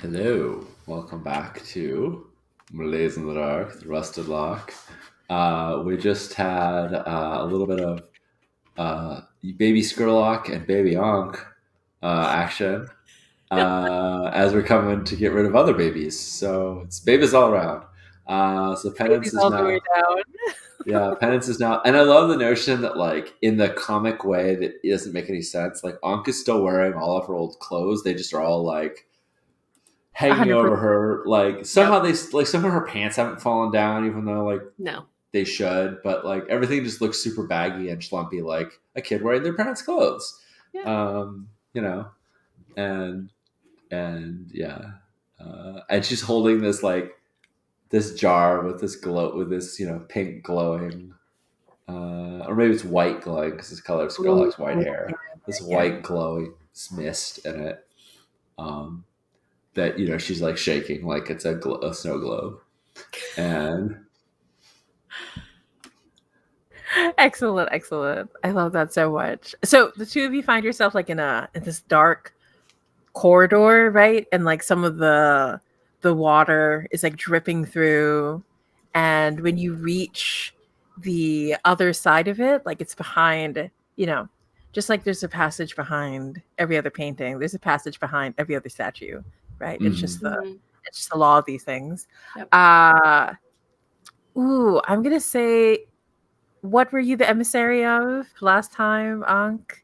Hello, welcome back to Malaise in the Dark, the Rusted Lock. We just had a little bit of Baby Skurlock and Baby Ankh action as we're coming to get rid of other babies. So it's babies all around. So Penance Baby's is all the way now, down. yeah, Penance is now, and I love the notion that like in the comic way that it doesn't make any sense. Like Ankh is still wearing all of her old clothes. They just are all like hanging 100%. over her. Like Yep. somehow they like some of her pants haven't fallen down, even though like No. they should. But like everything just looks super baggy and schlumpy, like a kid wearing their parents' clothes. Yeah. You know, and yeah, and she's holding this like this jar with this glow with this pink glowing. Or maybe it's white glowing because it's color of Ooh, Skurlock's white hair. This yeah. white glowing mist in it. Um, that she's like shaking like it's a snow globe, and Excellent, excellent. I love that so much. So the two of you find yourself like in this dark corridor, right? And like some of the water is like dripping through. And when you reach the other side of it, like it's behind, just like there's a passage behind every other painting, there's a passage behind every other statue, right? It's just mm, the law of these things. Yep. I'm gonna say, what were you the emissary of last time, Ankh?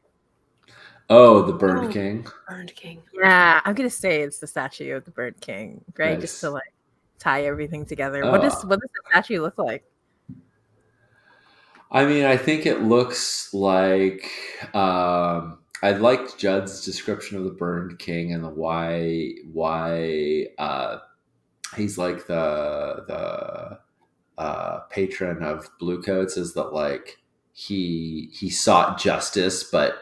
oh, the Burned Oh, King. Burned King. Yeah, I'm gonna say it's the statue of the Bird King, right? Just to Nice. like tie everything together. Oh, What does the statue look like? I mean, I think it looks like I liked Judd's description of the Burned King and the why he's like the patron of Bluecoats is that like he sought justice but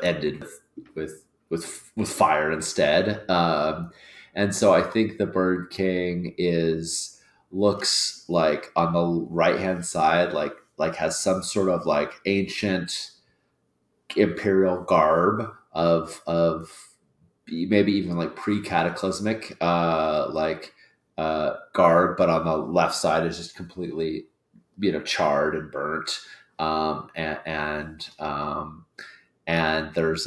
ended with fire instead. And so I think the Bird King is looks like on the right hand side like has some sort of like ancient imperial garb of maybe even like pre-cataclysmic garb, but on the left side is just completely charred and burnt. And there's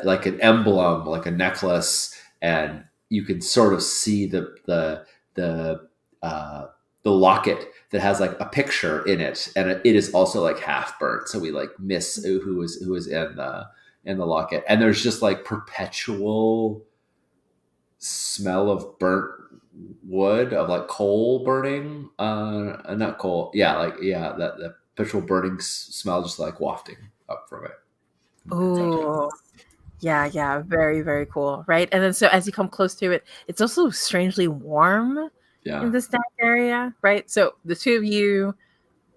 like an emblem, like a necklace, and you can sort of see the uh, the locket that has like a picture in it, and it is also like half burnt. So we like miss who is in the locket, and there's just like perpetual smell of burnt wood, of like coal burning, not coal, yeah, like yeah, that perpetual burning smell just like wafting up from it. Oh, yeah, yeah, very, very cool, right? And then so as you come close to it, it's also strangely warm in Yeah, this dark area, right? So the two of you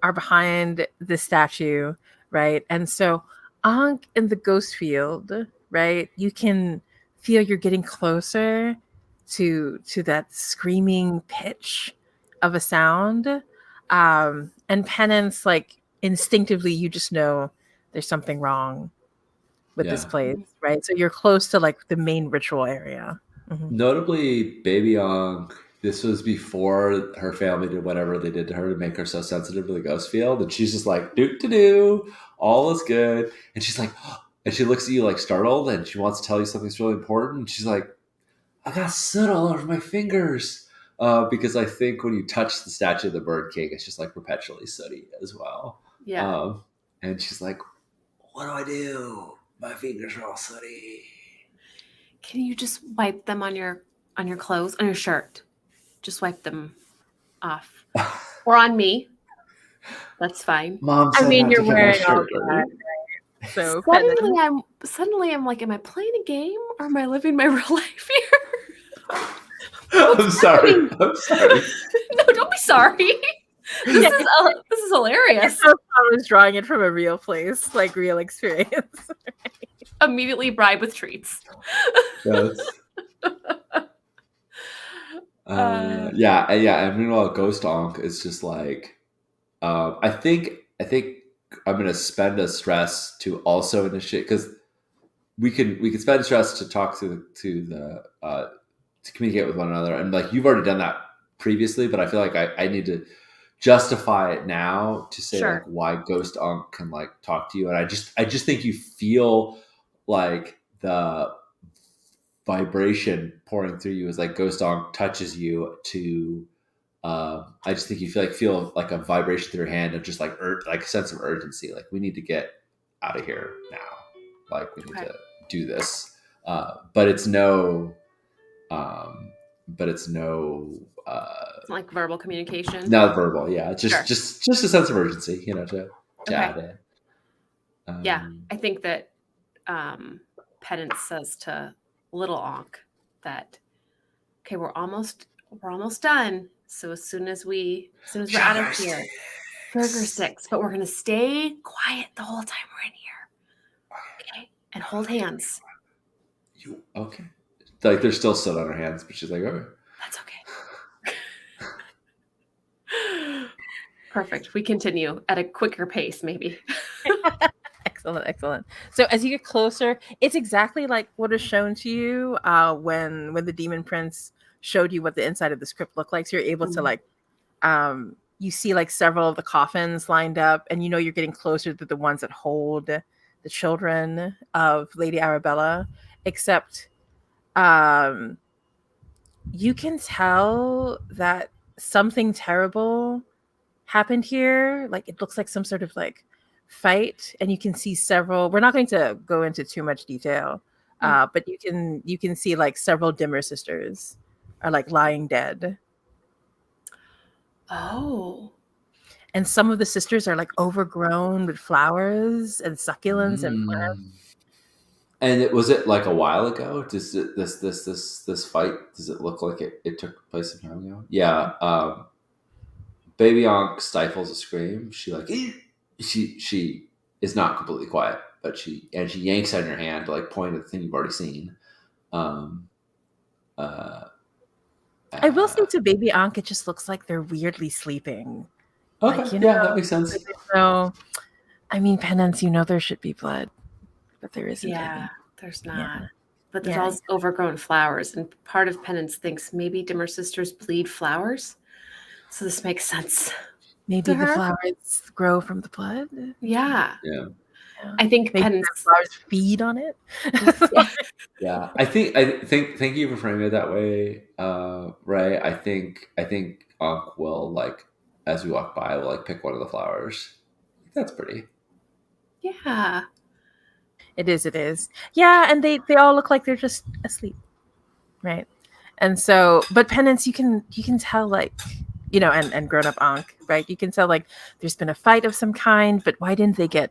are behind the statue, right? And so Ankh in the ghost field, right? You can feel you're getting closer to that screaming pitch of a sound. And Penance, like instinctively, you just know there's something wrong with this yeah. place, right? So you're close to like the main ritual area. Mhm. Notably, Baby Young, this was before her family did whatever they did to her to make her so sensitive to the ghost field. And she's just like, doo to do, all is good. And she's like, and she looks at you like startled and she wants to tell you something's really important. And she's like, I got soot all over my fingers. Because I think when you touch the statue of the Bird King, it's just like perpetually sooty as well. Yeah. And she's like, what do I do? My fingers are all sooty. Can you just wipe them on your clothes, on your shirt? Just wipe them off. Or on me. That's fine. Mom I said mean, not to you're get my wearing all shirt dirty. that, so Penance. Suddenly I'm like, am I playing a game or am I living my real life here? I'm sorry. happening? I'm sorry. No, don't be sorry. This is hilarious. I was drawing it from a real place, like real experience. Immediately bribe with treats. Yes. Yeah. And meanwhile, Ghost Onk is just like, I think spend a stress to also initiate, because we can spend stress to talk to communicate with one another, and like you've already done that previously, but I feel like I need to justify it now to say like Sure. why Ghost Unk can like talk to you, and I just think you feel like the vibration pouring through you as like Ghost Unk touches you to. I just think you feel like a vibration through your hand of just like like a sense of urgency. Like we need to get out of here now. Like we need Okay. to do this. But it's no. But it's no. Like verbal communication. Not verbal. Yeah, it's Sure. just a sense of urgency. You know, to Okay. add in. Yeah, I think that Penance says to little Ankh that, okay, we're almost done. So as soon as we're out of here, Sugar Sticks, but we're gonna stay quiet the whole time we're in here. Okay, and hold hands. You okay? Like they're still stood on her hands, but she's like, okay. That's okay. Perfect. We continue at a quicker pace, maybe. Excellent. So as you get closer, it's exactly like what is shown to you when the demon prince showed you what the inside of the script looked like. So you're able to like you see like several of the coffins lined up, and you know you're getting closer to the ones that hold the children of Lady Arabella, except you can tell that something terrible happened here. Like it looks like some sort of like fight, and you can see several. We're not going to go into too much detail, but you can see like several Dimmer sisters are like lying dead. Oh. And some of the sisters are like overgrown with flowers and succulents and plants. And was it like a while ago? Does this fight? Does it look like it took place some time ago? Yeah. Baby Ankh stifles a scream. She like she is not completely quiet, but she yanks on your hand to like point at the thing you've already seen. I will say to Baby Ankh, it just looks like they're weirdly sleeping. Okay, Like, yeah, that makes sense. So, I mean, Penance, there should be blood, but there isn't Yeah, any. there's not. Yeah. But there's all overgrown flowers, and part of Penance thinks maybe Dimmer sisters bleed flowers. So this makes sense. Maybe the flowers grow from the blood. Yeah. Yeah. I think maybe Penance flowers feed on it. Yeah, I think. Thank you for framing it that way, Ray. I think Ankh will like, as we walk by, will like pick one of the flowers. That's pretty. Yeah. It is. Yeah, and they all look like they're just asleep, right? And so, but Penance, you can tell like, and grown up Ankh, right? You can tell like there's been a fight of some kind, but why didn't they get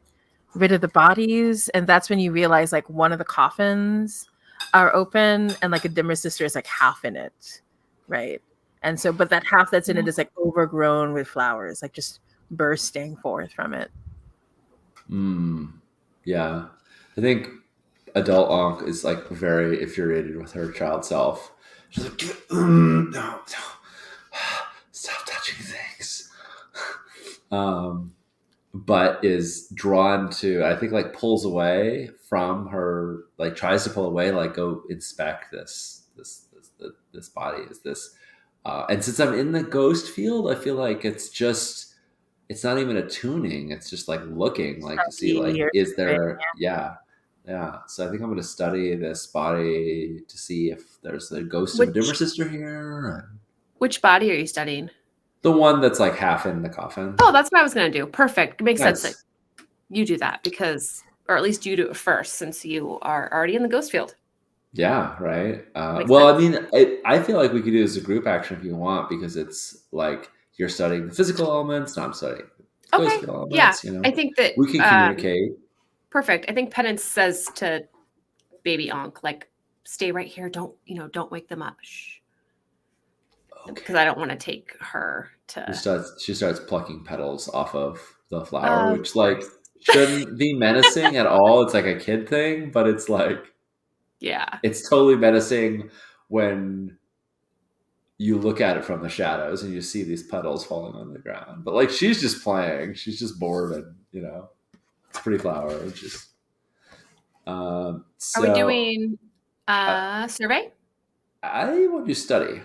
rid of the bodies? And that's when you realize like one of the coffins are open and like a Dimmer sister is like half in it, right? And so, but that half that's in it is like overgrown with flowers, like just bursting forth from it. Yeah, I think adult Ankh is like very infuriated with her child self. She's like, no, stop touching things. But is drawn to, I think, like pulls away from her, like tries to pull away, like go inspect this body. Is this? And since I'm in the ghost field, I feel like it's not even attuning. It's just like looking, like to see, like, is there? Yeah. So I think I'm going to study this body to see if there's a ghost of a Dimmer sister here. Which body are you studying? The one that's like half in the coffin. Oh, that's what I was going to do. Perfect. It makes sense that you do that or at least you do it first, since you are already in the ghost field. Yeah, right. Well, sense. I mean, I feel like we could do this as a group action if you want, because it's like you're studying the physical elements, and I'm studying the ghost elements. Yeah, I think that we can communicate. Perfect. I think Penance says to Baby Ankh, like, stay right here. Don't wake them up. Shh. Because I don't want to take her to. She starts plucking petals off of the flower, which like shouldn't be menacing at all. It's like a kid thing, but it's like, yeah, it's totally menacing when you look at it from the shadows and you see these petals falling on the ground. But like she's just playing. She's just bored, and It's a pretty flower. Just Are we so doing survey? I want to study.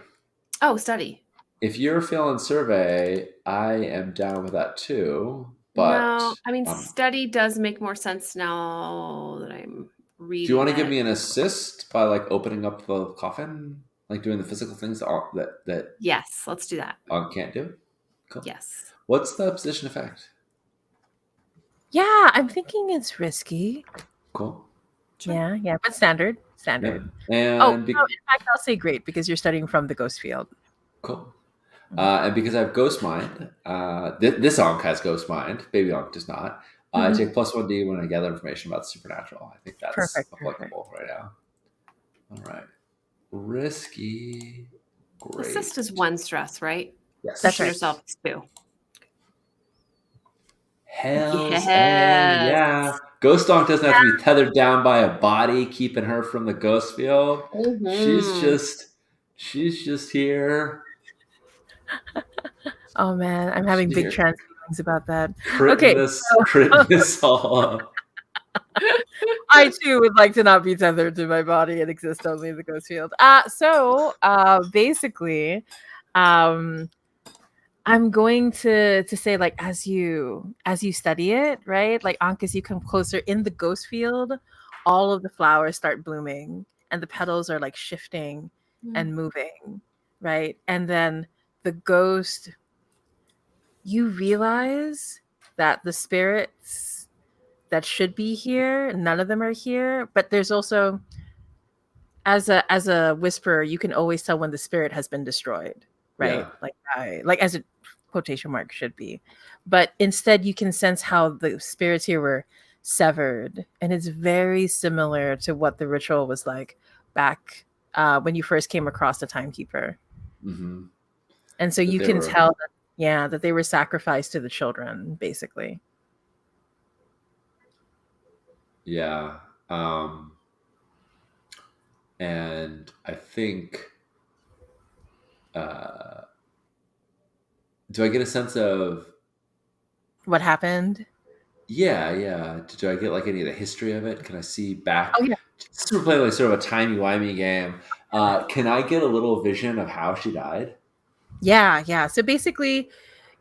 Oh, study. If you're feeling survey, I am down with that too. No, But I mean study does make more sense now that I'm reading. do you want to it. give me an assist by like opening up the coffin, like doing the physical things that Yes, let's do that. Ankh can't do? Cool. Yes. What's the position effect? Yeah, I'm thinking it's risky. Cool. Sure. Yeah, but standard. Yeah. And no, in fact, I'll say great because you're studying from the ghost field. Cool. And because I have Ghost Mind, this Ankh has Ghost Mind. Baby Ankh does not. I take +1d when I gather information about the supernatural. I think that's applicable right now. All right. Risky. Great. Assist is 1 stress, right? Yes. That's right. Yourself is 2. Hells yeah. Ghost Ankh doesn't have to be tethered down by a body keeping her from the ghost field. She's just here. Oh man, I'm having big trans feelings about that. Critting this all up. I too would like to not be tethered to my body and exist only in the ghost field. Basically, I'm going to say, like, as you study it, right? Like, Ankh, as you come closer in the ghost field, all of the flowers start blooming and the petals are like shifting and moving, right? And then the ghost, you realize that the spirits that should be here, none of them are here. But there's also, as a whisperer, you can always tell when the spirit has been destroyed, right? Yeah. Like as a quotation mark should be. But instead you can sense how the spirits here were severed, and it's very similar to what the ritual was like back when you first came across the timekeeper. Mm-hmm. And so you can tell that they were sacrificed to the children, basically. Yeah. And I think do I get a sense of what happened? Yeah. Do I get like any of the history of it? Can I see back? Oh yeah. Just we're playing like sort of a timey-wimey game. Can I get a little vision of how she died? Yeah. So basically,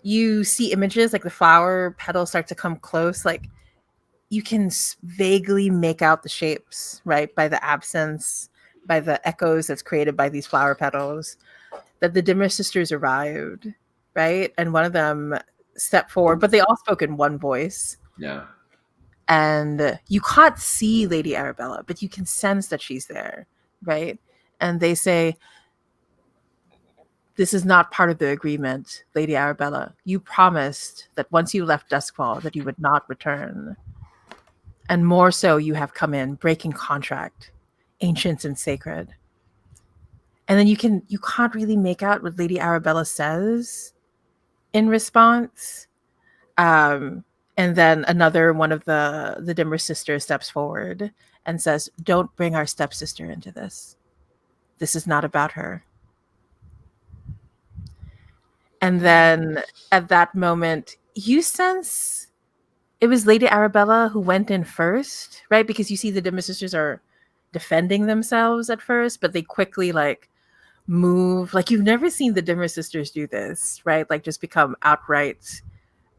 you see images like the flower petals start to come close. Like you can vaguely make out the shapes, right? By the absence, by the echoes that's created by these flower petals, that the Dimmer sisters arrived, right? And one of them stepped forward, but they all spoke in one voice. Yeah. And you can't see Lady Arabella, but you can sense that she's there, right? And they say, "This is not part of the agreement, Lady Arabella. You promised that once you left Duskwall that you would not return. And more so, you have come in, breaking contract, ancient and sacred." And then you can't really make out what Lady Arabella says in response. And then another one of the Dimmer sisters steps forward and says, "Don't bring our stepsister into this. This is not about her." And then at that moment, you sense it was Lady Arabella who went in first, right? Because you see the Dimmer sisters are defending themselves at first, but they quickly like move. Like you've never seen the Dimmer sisters do this, right? Like just become outright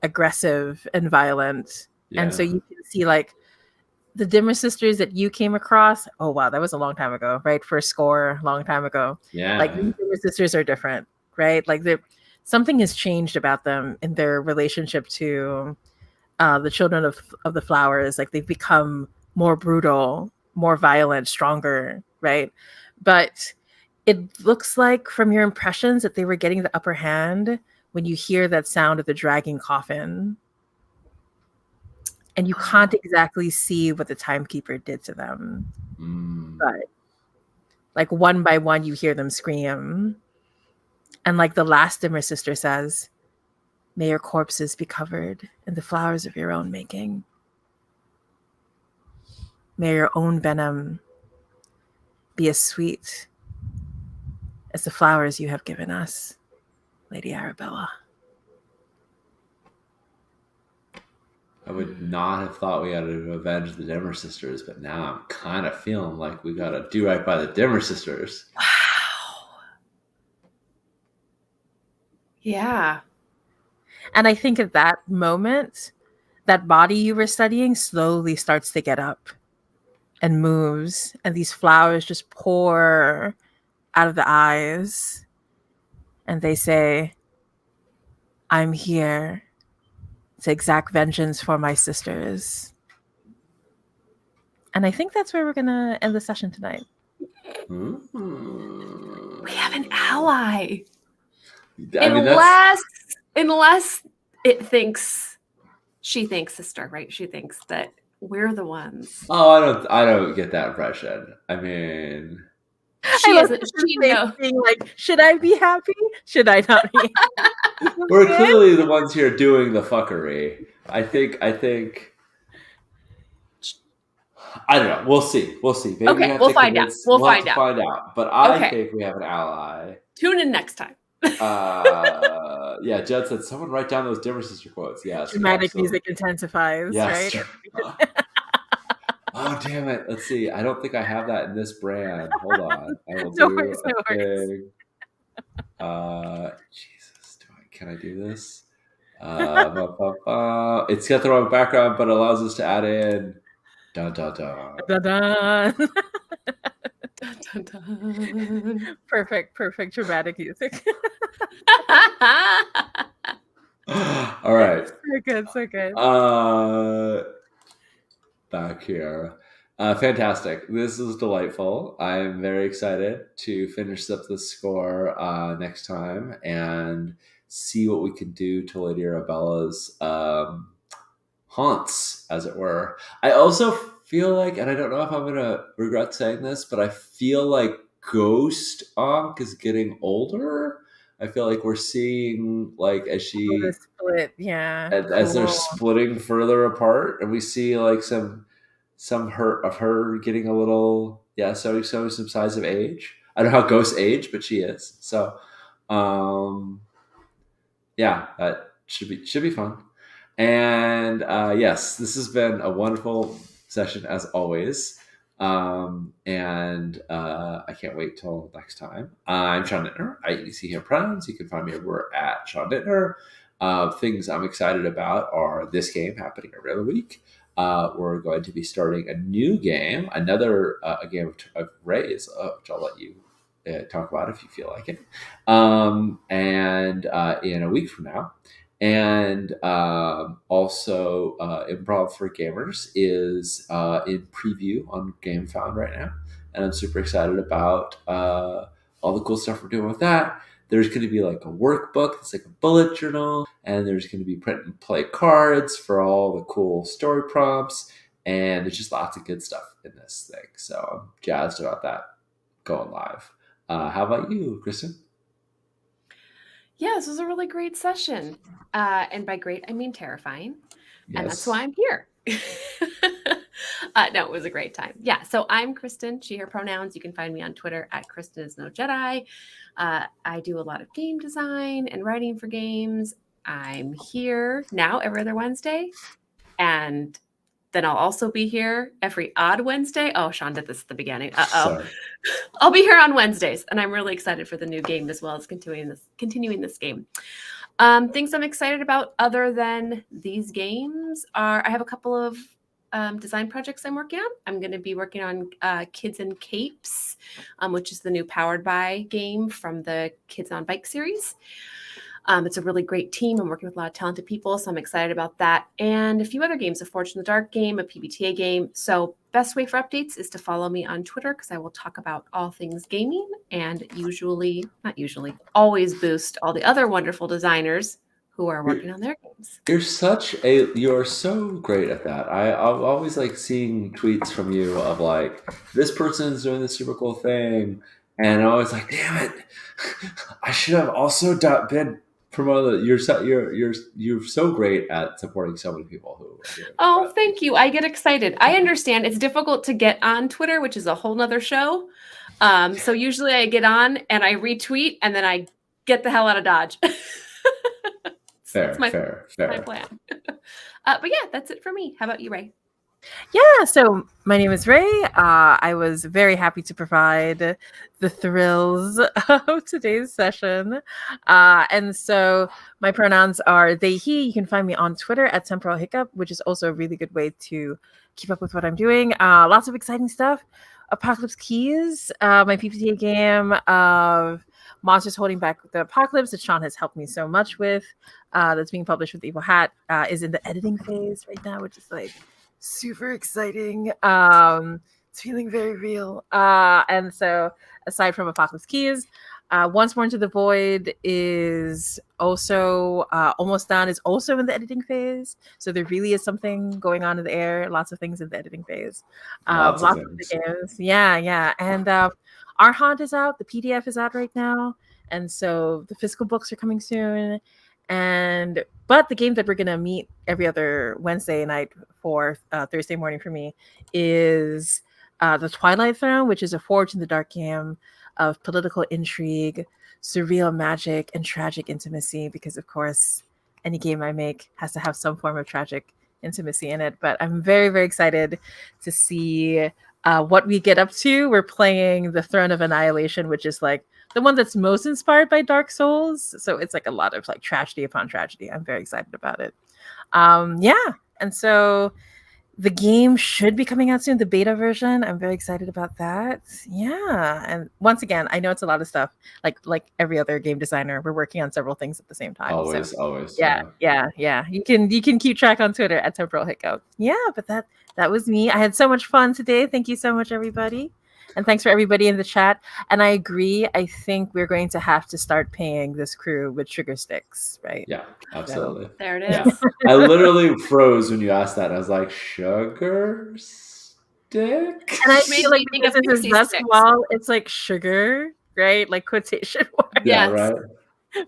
aggressive and violent. Yeah. And so you can see like the Dimmer sisters that you came across. Oh wow, that was a long time ago, right? First score, long time ago. Yeah. Like the Dimmer sisters are different, right? Like something has changed about them in their relationship to the children of the flowers. Like they've become more brutal, more violent, stronger, right? But it looks like from your impressions that they were getting the upper hand when you hear that sound of the dragging coffin. And you can't exactly see what the timekeeper did to them. But like one by one, you hear them scream. And like the last Dimmer sister says, "May your corpses be covered in the flowers of your own making. May your own venom be as sweet as the flowers you have given us, Lady Arabella." I would not have thought we had to avenge the Dimmer sisters, but now I'm kind of feeling like we got to do right by the Dimmer sisters. Wow. Yeah. And I think at that moment, that body you were studying slowly starts to get up and moves, and these flowers just pour out of the eyes, and they say, I'm here to exact vengeance for my sisters. And I think that's where we're going to end the session tonight. Mm-hmm. We have an ally. I mean, Unless she thinks, sister, right? She thinks that we're the ones. Oh, I don't get that impression. I mean, she isn't. She knows. Being like, should I be happy? Should I not be happy? We're clearly the ones here doing the fuckery. I think. I don't know. We'll see. Maybe okay, we'll find out. We'll find out. But I think we have an ally. Tune in next time. Yeah, Jed said someone write down those Dimmer sister quotes. Yes. Dramatic music intensifies, yes. Right? Oh, damn it. Let's see. I don't think I have that in this brand. Hold on. I will do a thing. Jesus, can I do this? It's got the wrong background, but allows us to add in dun dun dun. Dun, dun. Dun, dun, dun. Perfect dramatic music. All right. So good. Back here. Fantastic. This is delightful. I'm very excited to finish up the score next time and see what we can do to Lady Arabella's haunts, as it were. I also feel like, and I don't know if I'm going to regret saying this, but I feel like Ghost Ankh is getting older. I feel like we're seeing, like, as she split, yeah, as they're splitting further apart, and we see like some her getting a little, showing some signs of age. I don't know how ghosts age, but she is. So, that should be fun. And yes, this has been a wonderful session as always. And I can't wait till next time. I'm Sean Dittner. You see here pronouns. You can find me over at Sean Dittner. Things I'm excited about are this game happening every other week. We're going to be starting a new game, another a game of Ray's, which I'll let you talk about if you feel like it. And in a week from now. And also Improv for Gamers is in preview on GameFound right now. And I'm super excited about all the cool stuff we're doing with that. There's going to be like a workbook that's like a bullet journal. And there's going to be print and play cards for all the cool story prompts. And there's just lots of good stuff in this thing. So I'm jazzed about that going live. How about you, Kristen? Yeah, this was a really great session. And by great, I mean terrifying. Yes. And that's why I'm here. No, it was a great time. Yeah, so I'm Kristen, she, her pronouns. You can find me on Twitter at Kristen is no Jedi. I do a lot of game design and writing for games. I'm here now every other Wednesday. And then I'll also be here every odd Wednesday. Oh, Sean did this at the beginning. Sorry. I'll be here on Wednesdays, and I'm really excited for the new game as well as continuing this game. Things I'm excited about other than these games are I have a couple of design projects I'm working on. I'm going to be working on Kids in Capes, which is the new Powered By game from the Kids on Bike series. It's a really great team. I'm working with a lot of talented people, so I'm excited about that. And a few other games, a Forge in the Dark game, a PBTA game. So best way for updates is to follow me on Twitter because I will talk about all things gaming and always boost all the other wonderful designers who are working on their games. You're so great at that. I'm always like seeing tweets from you of like, this person's doing this super cool thing. And I'm always like, damn it, I should have also been promoted. You're so great at supporting so many people who. Oh, thank you. I get excited. I understand it's difficult to get on Twitter, which is a whole nother show. So usually I get on and I retweet and then I get the hell out of Dodge. Fair, my fair. plan. But yeah, that's it for me. How about you, Ray? Yeah, so my name is Ray. I was very happy to provide the thrills of today's session. And so my pronouns are they, he. You can find me on Twitter at Temporal Hiccup, which is also a really good way to keep up with what I'm doing. Lots of exciting stuff. Apocalypse Keys, my PPTA game of Monsters Holding Back the Apocalypse that Sean has helped me so much with, that's being published with Evil Hat, is in the editing phase right now, which is like super exciting. It's feeling very real. And so aside from Apocalypse Keys, Once More Into the Void is also almost done, is also in the editing phase. So there really is something going on in the air. Lots of things in the editing phase. Lots of Lots of the things. games. Yeah. And Our Haunt is out. The PDF is out right now. And so the physical books are coming soon. But the game that we're gonna meet every other Wednesday night for Thursday morning for me is the Twilight Throne, which is a Forged in the Dark game of political intrigue, surreal magic, and tragic intimacy. Because of course, any game I make has to have some form of tragic intimacy in it. But I'm very, very excited to see what we get up to. We're playing the Throne of Annihilation, which is like the one that's most inspired by Dark Souls. So it's like a lot of like tragedy upon tragedy. I'm very excited about it. And so the game should be coming out soon, the beta version. I'm very excited about that. Yeah. And once again, I know it's a lot of stuff. Like every other game designer, we're working on several things at the same time. Always. Yeah. You can keep track on Twitter at Temporal Hiccup. Yeah, but that was me. I had so much fun today. Thank you so much, everybody. And thanks for everybody in the chat. And I agree. I think we're going to have to start paying this crew with sugar sticks, right? Yeah, absolutely. So, there it is. Yeah. I literally froze when you asked that. I was like, sugar stick? And I Maybe feel like think because of this is pixie Dusk sticks. Wall, it's like sugar, right? Like quotation marks. Yeah, Yes. right?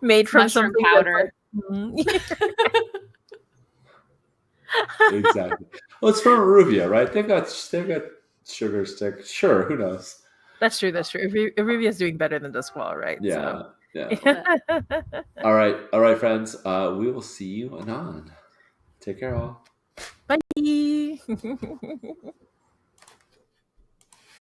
Made from Mushroom something powder. Exactly. Well, it's from Aruvia, right? They've got sugar stick. Sure, who knows? That's true. Aruvia is doing better than Dusk Wall, right? Yeah. So. All right, friends. We will see you anon. Take care, all. Bye.